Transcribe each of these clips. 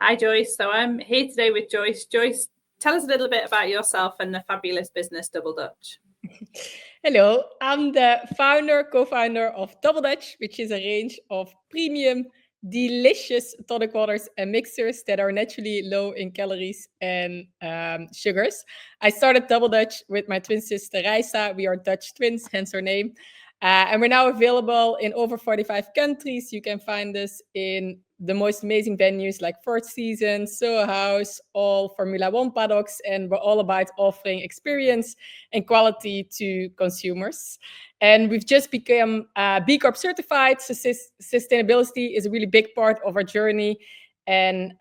Hi, Joyce. So I'm here today with Joyce. Joyce, tell us a little bit about yourself and the fabulous business Double Dutch. Hello, I'm the co-founder of Double Dutch, which is a range of premium, delicious tonic waters and mixers that are naturally low in calories and sugars. I started Double Dutch with my twin sister Reisa. We are Dutch twins, hence our name. And we're now available in over 45 countries. You can find us in the most amazing venues like Four Seasons, Soho House, all Formula One paddocks, and we're all about offering experience and quality to consumers. And we've just become B Corp certified. So sustainability is a really big part of our journey. And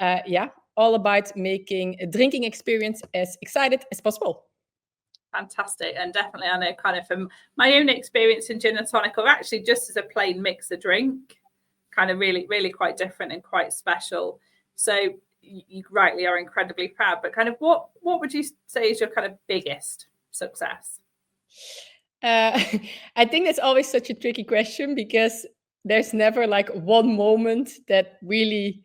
all about making a drinking experience as excited as possible. Fantastic. And definitely, I know kind of from my own experience in gin and tonic, or actually just as a plain mixer drink, kind of really, really quite different and quite special. So you rightly are incredibly proud, but kind of what would you say is your kind of biggest success? I think that's always such a tricky question because there's never like one moment that really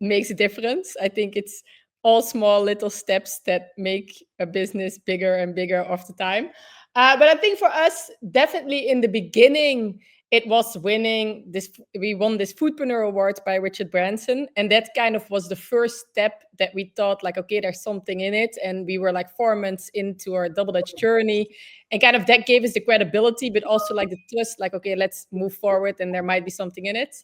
makes a difference. I think it's all small little steps that make a business bigger and bigger of the time. But I think for us, definitely in the beginning, it was winning this. We won this Foodpreneur award by Richard Branson. And that kind of was the first step that we thought like, okay, there's something in it. And we were like 4 months into our Double Dutch journey. And kind of that gave us the credibility, but also like the trust, like, okay, let's move forward and there might be something in it.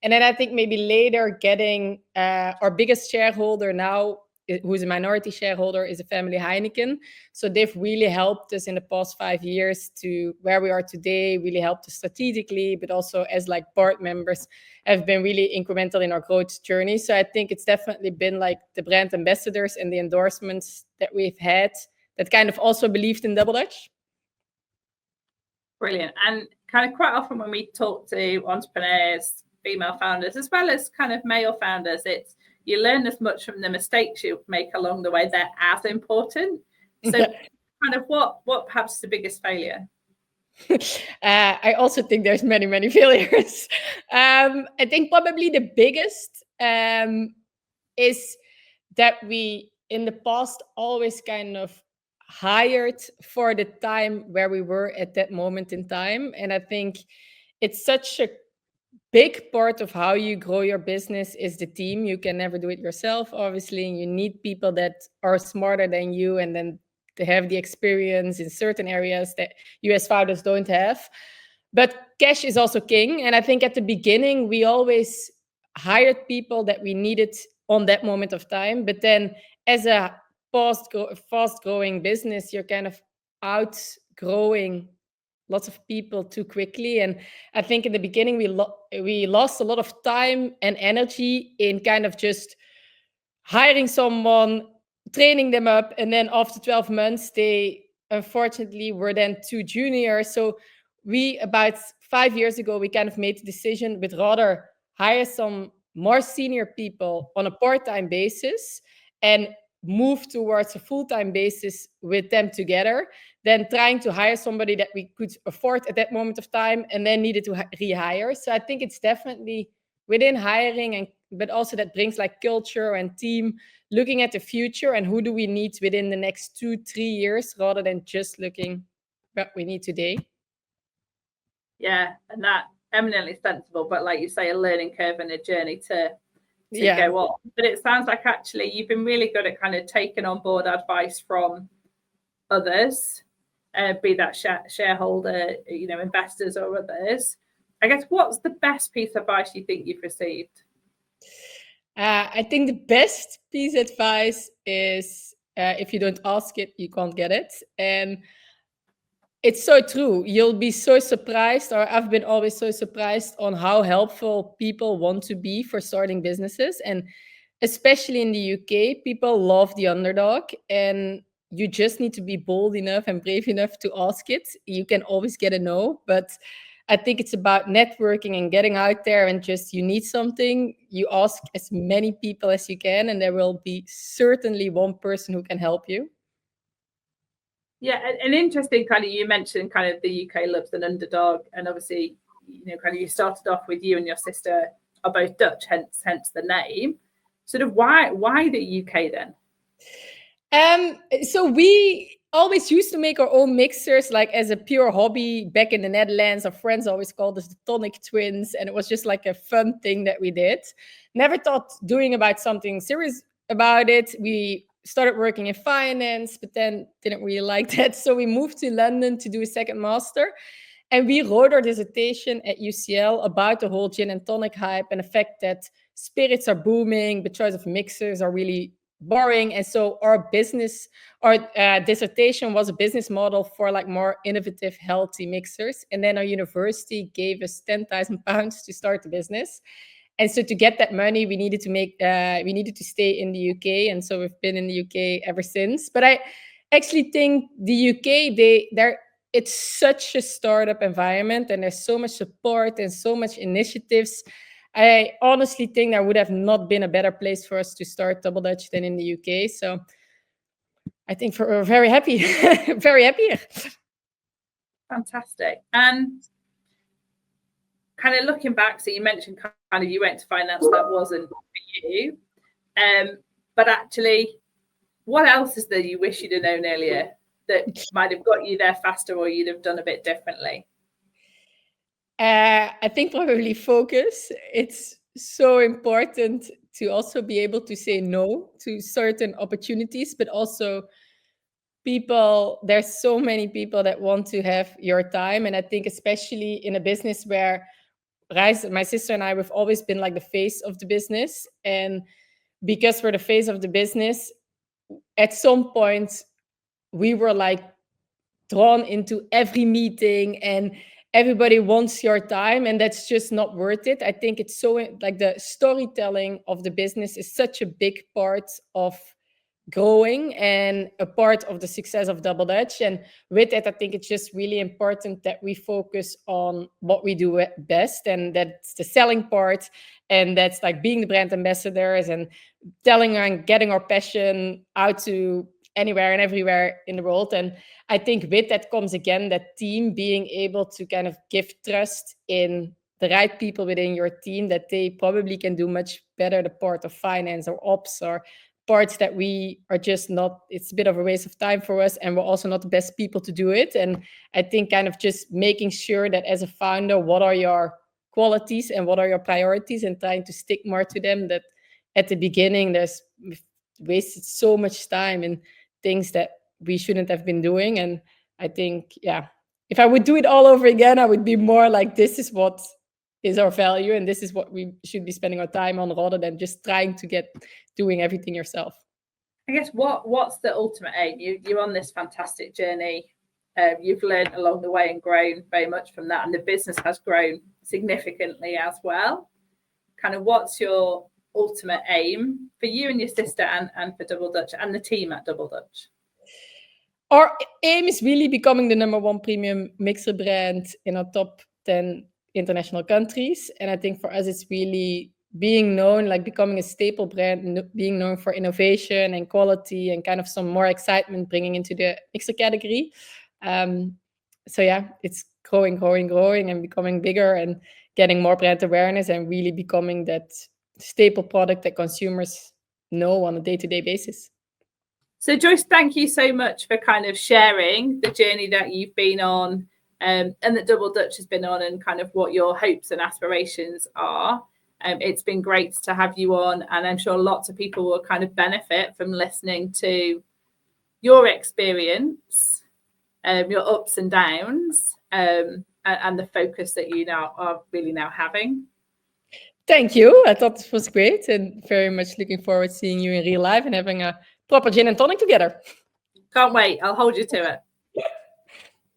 And then I think maybe later getting our biggest shareholder now, who's a minority shareholder, is a family Heineken. So they've really helped us in the past 5 years to where we are today, really helped us strategically, but also as like board members have been really incremental in our growth journey. So I think it's definitely been like the brand ambassadors and the endorsements that we've had that kind of also believed in Double Dutch. Brilliant. And kind of quite often when we talk to entrepreneurs, female founders, as well as kind of male founders, it's you learn as much from the mistakes you make along the way. They're as important. So kind of what perhaps is the biggest failure? I also think there's many failures. I think probably the biggest is that we in the past always kind of hired for the time where we were at that moment in time. And I think it's such a big part of how you grow your business is the team. You can never do it yourself, obviously. You need people that are smarter than you and then to have the experience in certain areas that you as founders don't have. But cash is also king. And I think at the beginning, we always hired people that we needed on that moment of time. But then as a fast-growing business, you're kind of outgrowing lots of people too quickly. And I think in the beginning, we lost a lot of time and energy in kind of just hiring someone, training them up. And then after 12 months, they unfortunately were then too junior. So we, about 5 years ago, we kind of made the decision, but rather hire some more senior people on a part-time basis and move towards a full-time basis with them together than trying to hire somebody that we could afford at that moment of time and then needed to rehire. So I think it's definitely within hiring, but also that brings like culture and team, looking at the future and who do we need within the next 2-3 years rather than just looking what we need today. Yeah, and that eminently sensible, but like you say, a learning curve and a journey to go on. But it sounds like actually you've been really good at kind of taking on board advice from others, be that shareholder, investors or others. I guess what's the best piece of advice you think you've received? I think the best piece of advice is if you don't ask it, you can't get it. And it's so true. You'll be so surprised, or I've been always so surprised on how helpful people want to be for starting businesses. And especially in the UK, people love the underdog. And you just need to be bold enough and brave enough to ask it. You can always get a no, but I think it's about networking and getting out there and just you need something, you ask as many people as you can, and there will be certainly one person who can help you. Yeah, an interesting kind of, you mentioned kind of the UK loves an underdog, and obviously, kind of you started off with you and your sister are both Dutch, hence the name. sort of why the UK then? So we always used to make our own mixers, like as a pure hobby back in the Netherlands. Our friends always called us the tonic twins, and it was just like a fun thing that we did. Never thought doing about something serious about it. We started working in finance, but then didn't really like that. So we moved to London to do a second master. And we wrote our dissertation at UCL about the whole gin and tonic hype and the fact that spirits are booming, but choice of mixers are really boring. And so our dissertation was a business model for like more innovative, healthy mixers. And then our university gave us £10,000 to start the business. And so to get that money, we needed to stay in the UK. And so we've been in the UK ever since. But I actually think the UK, it's such a startup environment, and there's so much support and so much initiatives. I honestly think there would have not been a better place for us to start Double Dutch than in the UK. So I think we're very happy, very happy here. Fantastic. And kind of looking back, so you mentioned kind of you went to finance, that wasn't for you. But actually, what else is there you wish you'd have known earlier that might have got you there faster, or you'd have done a bit differently? I think probably focus. It's so important to also be able to say no to certain opportunities, but also there's so many people that want to have your time. And I think especially in a business where my sister and I, we've always been like the face of the business. And because we're the face of the business, at some point, we were like drawn into every meeting and everybody wants your time, and that's just not worth it. I think it's so like the storytelling of the business is such a big part of growing and a part of the success of Double Dutch. And with it, I think it's just really important that we focus on what we do best, and that's the selling part, and that's like being the brand ambassadors and telling and getting our passion out to anywhere and everywhere in the world. And I think with that comes again that team, being able to kind of give trust in the right people within your team, that they probably can do much better the part of finance or ops or parts that we are just not. It's a bit of a waste of time for us, and we're also not the best people to do it. And I think kind of just making sure that as a founder, what are your qualities and what are your priorities, and trying to stick more to them. That at the beginning we've wasted so much time in things that we shouldn't have been doing. And I think, if I would do it all over again, I would be more like, this is what is our value, and this is what we should be spending our time on, rather than just trying to doing everything yourself. I guess what's the ultimate aim? You're on this fantastic journey. You've learned along the way and grown very much from that, and the business has grown significantly as well. Kind of what's your ultimate aim for you and your sister, and for Double Dutch and the team at Double Dutch? Our aim is really becoming the #1 premium mixer brand in our top 10 international countries. And I think for us, it's really being known, like becoming a staple brand, being known for innovation and quality and kind of some more excitement bringing into the mixer category. So it's growing and becoming bigger and getting more brand awareness and really becoming that staple product that consumers know on a day-to-day basis. So Joyce, thank you so much for kind of sharing the journey that you've been on, and that Double Dutch has been on, and kind of what your hopes and aspirations are. It's been great to have you on, and I'm sure lots of people will kind of benefit from listening to your experience, your ups and downs, and the focus that you now are really now having. Thank you. I thought this was great, and very much looking forward to seeing you in real life and having a proper gin and tonic together. Can't wait. I'll hold you to it.